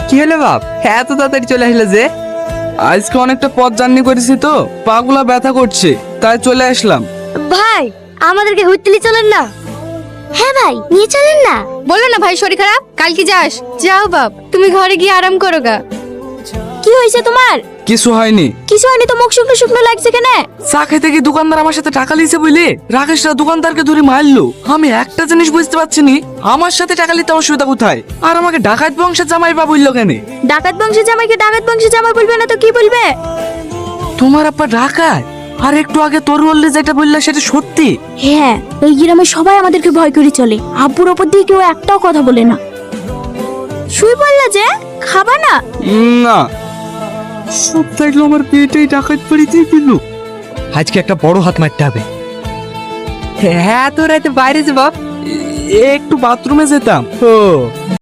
কি হলো বাপ, এত তাড়াতাড়ি চলে আসলে যে? আজকে অনেকটা পথ জার্নি করেছি তো, পাগুলা ব্যথা করছে, তাই চলে আসলাম। ভাই আমাদেরকে হুইটলি চলেন না। হ্যাঁ ভাই নিয়ে চলেন না। বললো না ভাই শরীর খারাপ, কাল কি যাস? যাও বাপ, তুমি ঘরে গিয়ে আরাম করো গা। কি হয়েছে তোমার? কিছু হয়নি। কিছু হয়নি তো, মুখ শুকনো শুকনো লাগছে কেন? চা খেতে গিয়ে দোকানদার আমার সাথে টাকা লিয়েছে বুঝলি, রাকেশরা দোকানদারকে ধরে মারলো। আমি একটা জিনিস বুঝতে পারছি নি, আমার সাথে টাকা নিতে অসুবিধা কোথায়, আর আমাকে ডাকাত বংশের জামাই বা বললো কেন? ডাকাত বংশের জামাইকে ডাকাত বংশের জামাই বলবে না তো কি বলবে? তোমার আব্বা ডাকাত? আর একটু আগে তোর বললে যেটা বললে সেটা সত্যি? হ্যাঁ, এই গ্রামে সবাই আমাদেরকে ভয় করে চলে। আব্বুর ওপর দিয়ে কেউ একটাও কথা বলে না। শুই বললা যে খাবা না? না, সব থাকলো আমার পেটেই ডাকাত পড়ে দিয়ে দিল। আজকে একটা বড় হাত মারতে হবে। হ্যাঁ, তো রাতে বাইরে যে বাপ। একটু বাথরুমে যেতাম। ও